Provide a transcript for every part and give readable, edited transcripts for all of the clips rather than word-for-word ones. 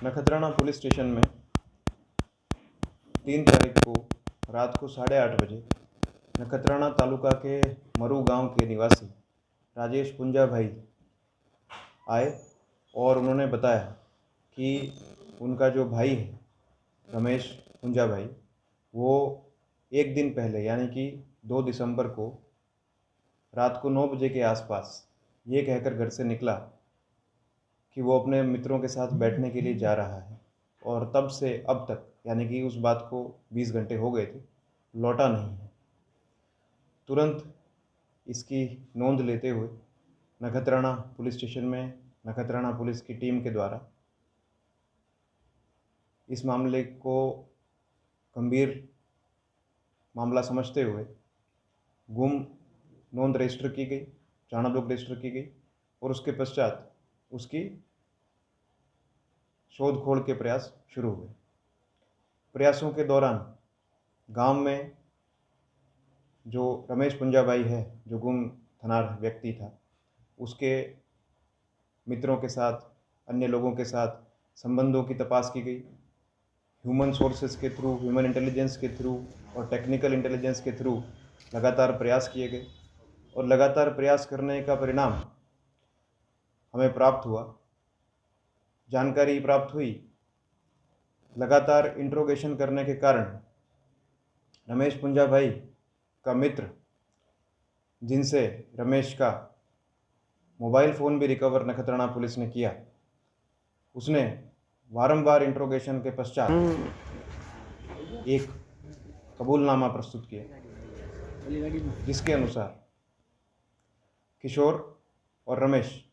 Nakhatrana police station में 3 तारीख को रात को 8:30 बजे नखत्राणा तालुका के मरू गांव के निवासी राजेश पुंजा भाई आए और उन्होंने बताया कि उनका जो भाई है रमेश पुंजा भाई, वो एक दिन पहले यानी कि 2 दिसंबर को रात को 9 बजे के आसपास ये कहकर घर से निकला कि वो अपने मित्रों के साथ बैठने के लिए जा रहा है, और तब से अब तक यानी कि उस बात को 20 घंटे हो गए थे, लौटा नहीं है। तुरंत इसकी नोंद लेते हुए नखत्राणा पुलिस स्टेशन में नखत्राणा पुलिस की टीम के द्वारा इस मामले को गंभीर मामला समझते हुए गुम नोंद रजिस्टर की गई, चाणा ब्लॉक रजिस्टर की गई, और उसके पश्चात उसकी शोध खोल के प्रयास शुरू हुए। प्रयासों के दौरान गांव में जो रमेश पुंजा भाई है, जो गुम थनार व्यक्ति था, उसके मित्रों के साथ, अन्य लोगों के साथ संबंधों की तपास की गई। ह्यूमन सोर्सेज के थ्रू, ह्यूमन इंटेलिजेंस के थ्रू और टेक्निकल इंटेलिजेंस के थ्रू लगातार प्रयास किए गए, और लगातार प्रयास करने का परिणाम हमें प्राप्त हुआ। जानकारी प्राप्त हुई, लगातार इंट्रोगेशन करने के कारण रमेश पुंजा भाई का मित्र, जिनसे रमेश का मोबाइल फ़ोन भी रिकवर नखत्राणा पुलिस ने किया, उसने वारंवार इंट्रोगेशन के पश्चात एक कबूलनामा प्रस्तुत किया, जिसके अनुसार किशोर और रमेश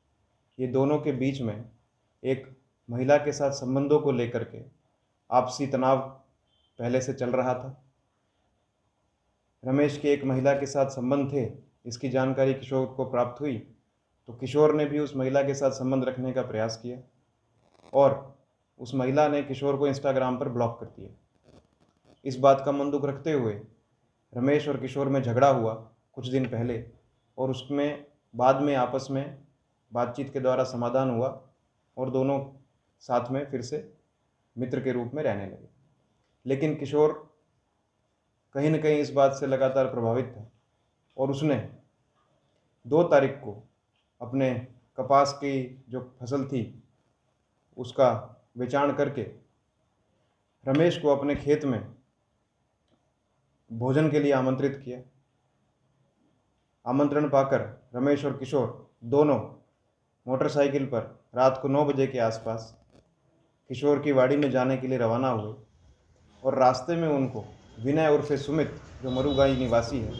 ये दोनों के बीच में एक महिला के साथ संबंधों को लेकर के आपसी तनाव पहले से चल रहा था। रमेश के एक महिला के साथ संबंध थे, इसकी जानकारी किशोर को प्राप्त हुई, तो किशोर ने भी उस महिला के साथ संबंध रखने का प्रयास किया, और उस महिला ने किशोर को इंस्टाग्राम पर ब्लॉक कर दिया। इस बात का मन दुख रखते हुए रमेश और किशोर में झगड़ा हुआ कुछ दिन पहले, और उसमें बाद में आपस में बातचीत के द्वारा समाधान हुआ, और दोनों साथ में फिर से मित्र के रूप में रहने लगे। लेकिन किशोर कहीं न कहीं इस बात से लगातार प्रभावित था, और उसने 2 तारीख को अपने कपास की जो फसल थी उसका बेचान करके रमेश को अपने खेत में भोजन के लिए आमंत्रित किया। आमंत्रण पाकर रमेश और किशोर दोनों मोटरसाइकिल पर रात को 9 बजे के आसपास किशोर की वाड़ी में जाने के लिए रवाना हुए, और रास्ते में उनको विनय उर्फे सुमित, जो मरुगाई निवासी है,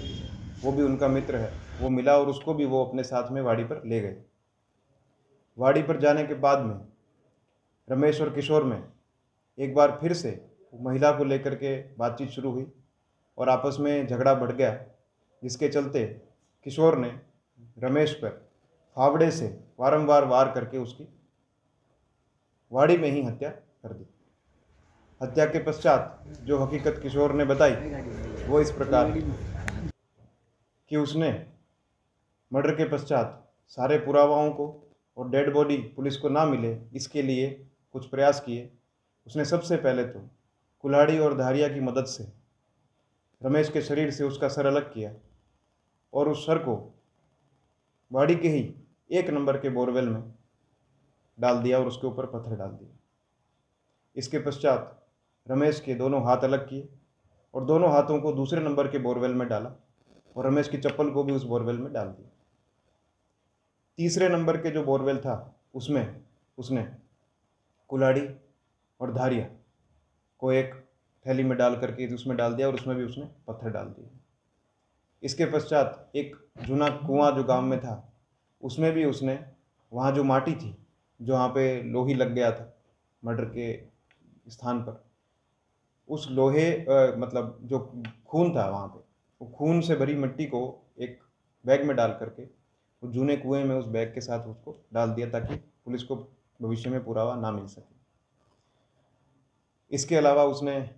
वो भी उनका मित्र है, वो मिला, और उसको भी वो अपने साथ में वाड़ी पर ले गए। वाड़ी पर जाने के बाद में रमेश और किशोर में एक बार फिर से महिला को लेकर के बातचीत शुरू हुई, और आपस में झगड़ा बढ़ गया, जिसके चलते किशोर ने रमेश पर फावड़े से वारंवार वार करके उसकी वाड़ी में ही हत्या कर दी। हत्या के पश्चात जो हकीकत किशोर ने बताई वो इस प्रकार कि उसने मर्डर के पश्चात सारे पुरावाओं को और डेड बॉडी पुलिस को ना मिले, इसके लिए कुछ प्रयास किए। उसने सबसे पहले तो कुल्हाड़ी और धारिया की मदद से रमेश के शरीर से उसका सर अलग किया, और उस सर को वाड़ी के ही 1 नंबर के बोरवेल में डाल दिया, और उसके ऊपर पत्थर डाल दिए। इसके पश्चात रमेश के दोनों हाथ अलग किए, और दोनों हाथों को दूसरे नंबर के बोरवेल में डाला, और रमेश की चप्पल को भी उस बोरवेल में डाल दिया। तीसरे नंबर के जो बोरवेल था उसमें उसने कुल्हाड़ी और धारिया को एक थैली में डाल करके उसमें डाल दिया, और उसमें भी उसने पत्थर डाल दिए। इसके पश्चात एक जूना कुआं जो गांव में था, उसमें भी उसने वहाँ जो माटी थी, जो वहाँ पे लोही लग गया था मर्डर के स्थान पर, उस लोहे मतलब जो खून था वहाँ पे, वो खून से भरी मिट्टी को एक बैग में डाल करके वो जूने कुएं में उस बैग के साथ उसको डाल दिया, ताकि पुलिस को भविष्य में पुरावा ना मिल सके। इसके अलावा उसने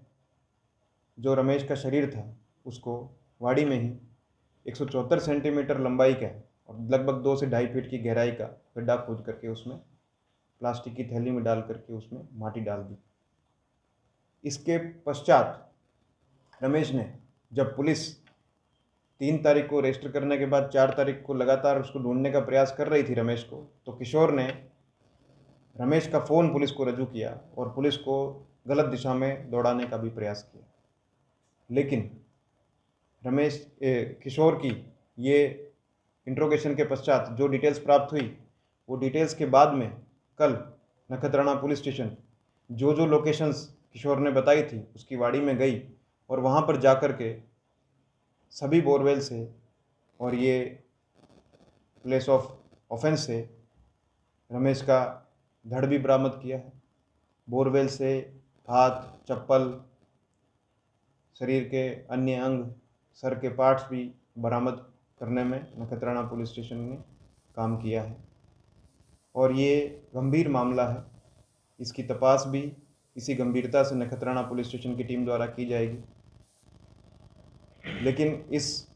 जो रमेश का शरीर था उसको वाड़ी में ही 174 सेंटीमीटर लंबाई का और लगभग 2 से 2.5 फीट की गहराई का गड्ढा खोद करके उसमें प्लास्टिक की थैली में डाल करके उसमें माटी डाल दी। इसके पश्चात रमेश ने, जब पुलिस 3 तारीख को रजिस्टर करने के बाद 4 तारीख को लगातार उसको ढूंढने का प्रयास कर रही थी रमेश को, तो किशोर ने रमेश का फ़ोन पुलिस को रजू किया और पुलिस को गलत दिशा में दौड़ाने का भी प्रयास किया। लेकिन किशोर की ये इंट्रोगेशन के पश्चात जो डिटेल्स प्राप्त हुई, वो डिटेल्स के बाद में कल नखत्राणा पुलिस स्टेशन जो लोकेशंस किशोर ने बताई थी उसकी वाड़ी में गई और वहाँ पर जाकर के सभी बोरवेल से और ये प्लेस ऑफ ऑफेंस से रमेश का धड़ भी बरामद किया है। बोरवेल से हाथ, चप्पल, शरीर के अन्य अंग, सर के पार्ट्स भी बरामद करने में नखत्राणा पुलिस स्टेशन ने काम किया है और ये गंभीर मामला है। इसकी तपास भी इसी गंभीरता से नखत्राणा पुलिस स्टेशन की टीम द्वारा की जाएगी। लेकिन इस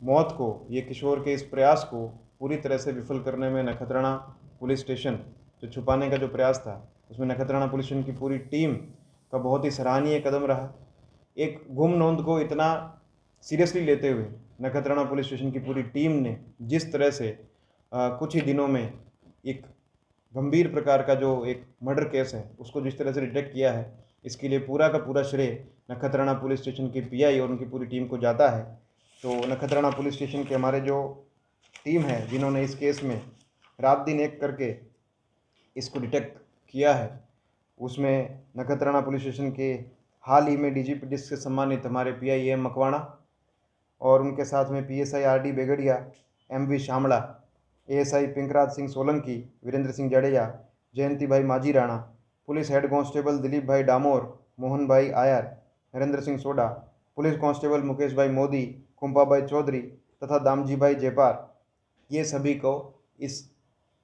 मौत को, ये किशोर के इस प्रयास को पूरी तरह से विफल करने में नखत्राणा पुलिस स्टेशन जो छुपाने का जो प्रयास था, उसमें नखत्राणा पुलिस स्टेशन की पूरी टीम का बहुत ही सराहनीय कदम रहा। एक गुम नोंद को इतना सीरियसली लेते हुए नखत्राणा पुलिस स्टेशन की पूरी टीम ने जिस तरह से कुछ ही दिनों में एक गंभीर प्रकार का जो एक मर्डर केस है उसको जिस तरह से डिटेक्ट किया है, इसके लिए पूरा का पूरा श्रेय नखत्राणा पुलिस स्टेशन की पीआई और उनकी पूरी टीम को जाता है। तो नखत्राणा पुलिस स्टेशन के हमारे जो टीम है जिन्होंने इस केस में रात दिन एक करके इसको डिटेक्ट किया है, उसमें नखत्राणा पुलिस स्टेशन के हाल ही में डीजीपी डिस्क से सम्मानित हमारे पीआई एम मकवाणा और उनके साथ में PSI RD Begadiya, MV Shamda, ASI Pinkraj Singh Solanki, Virendra Singh Jadeja, Jayanti bhai Majhi Rana, police head constable Dilip bhai Damor, Mohan bhai Ayar, Narendra Singh Soda, police constable Mukesh bhai Modi, कुंपा भाई चौधरी तथा दामजी भाई जेपार, ये सभी को इस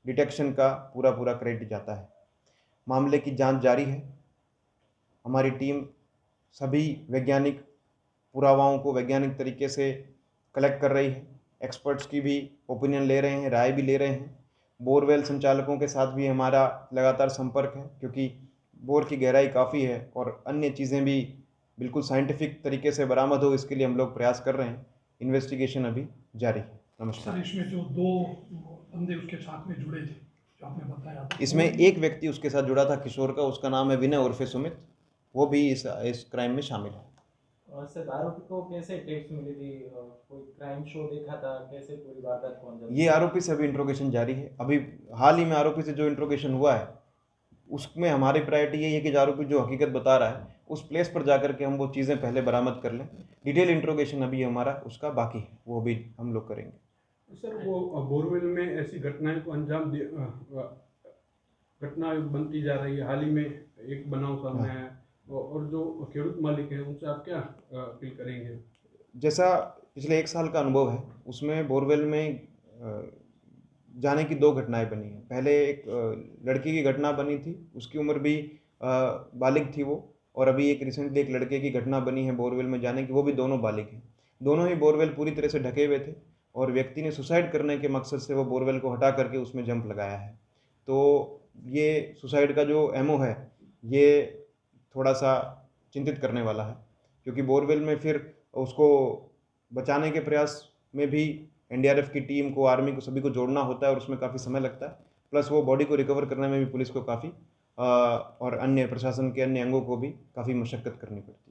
डिटेक्शन का पूरा क्रेडिट जाता है। मामले की जांच जारी है। हमारी टीम सभी वैज्ञानिक पुरावाओं को वैज्ञानिक तरीके से कलेक्ट कर रही है। एक्सपर्ट्स की भी ओपिनियन ले रहे हैं, राय भी ले रहे हैं। बोरवेल संचालकों के साथ भी हमारा लगातार संपर्क है, क्योंकि बोर की गहराई काफ़ी है और अन्य चीज़ें भी बिल्कुल साइंटिफिक तरीके से बरामद हो, इसके लिए हम लोग प्रयास कर रहे हैं। इन्वेस्टिगेशन अभी जारी है। नमस्कार। सर, इसमें जो 2 बंदे उसके साथ में जुड़े थे, जो आपने बताया था, इसमें एक व्यक्ति उसके साथ जुड़ा था किशोर का, उसका नाम है विनय उर्फे सुमित, वो भी इस क्राइम में शामिल है। और सर, आरोपी को कैसे टिप्स मिली थी? कोई क्राइम शो देखा था? कैसे पूरी वारदात को अंजाम? ये आरोपी से अभी इंट्रोगेशन जारी है। अभी हाल ही में आरोपी से जो इंट्रोगेशन हुआ है उसमें हमारी प्रायोरिटी यही है कि आरोपी जो हकीकत बता रहा है उस प्लेस पर जाकर के हम वो चीज़ें पहले बरामद कर लें। डिटेल इंट्रोगेशन अभी हमारा उसका बाकी है, वो भी हम लोग करेंगे। सर, वो बोरवेल में ऐसी घटनाएं को अंजाम घटना बनती जा रही है। हाल ही में एक बनाव सामने आया और जो खेडूत मालिक हैं उनसे आप क्या अपील करेंगे? जैसा पिछले 1 साल का अनुभव है, उसमें बोरवेल में जाने की 2 घटनाएं बनी हैं। पहले एक लड़की की घटना बनी थी, उसकी उम्र भी बालिग थी वो, और अभी एक रिसेंटली एक लड़के की घटना बनी है बोरवेल में जाने की, वो भी दोनों बालिग हैं। दोनों ही बोरवेल पूरी तरह से ढके हुए थे और व्यक्ति ने सुसाइड करने के मकसद से वो बोरवेल को हटा करके उसमें जंप लगाया है। तो ये सुसाइड का जो एमओ है ये थोड़ा सा चिंतित करने वाला है, क्योंकि बोरवेल में फिर उसको बचाने के प्रयास में भी एनडीआरएफ की टीम को, आर्मी को, सभी को जोड़ना होता है और उसमें काफ़ी समय लगता है। प्लस वो बॉडी को रिकवर करने में भी पुलिस को काफ़ी और अन्य प्रशासन के अन्य अंगों को भी काफ़ी मशक्कत करनी पड़ती है।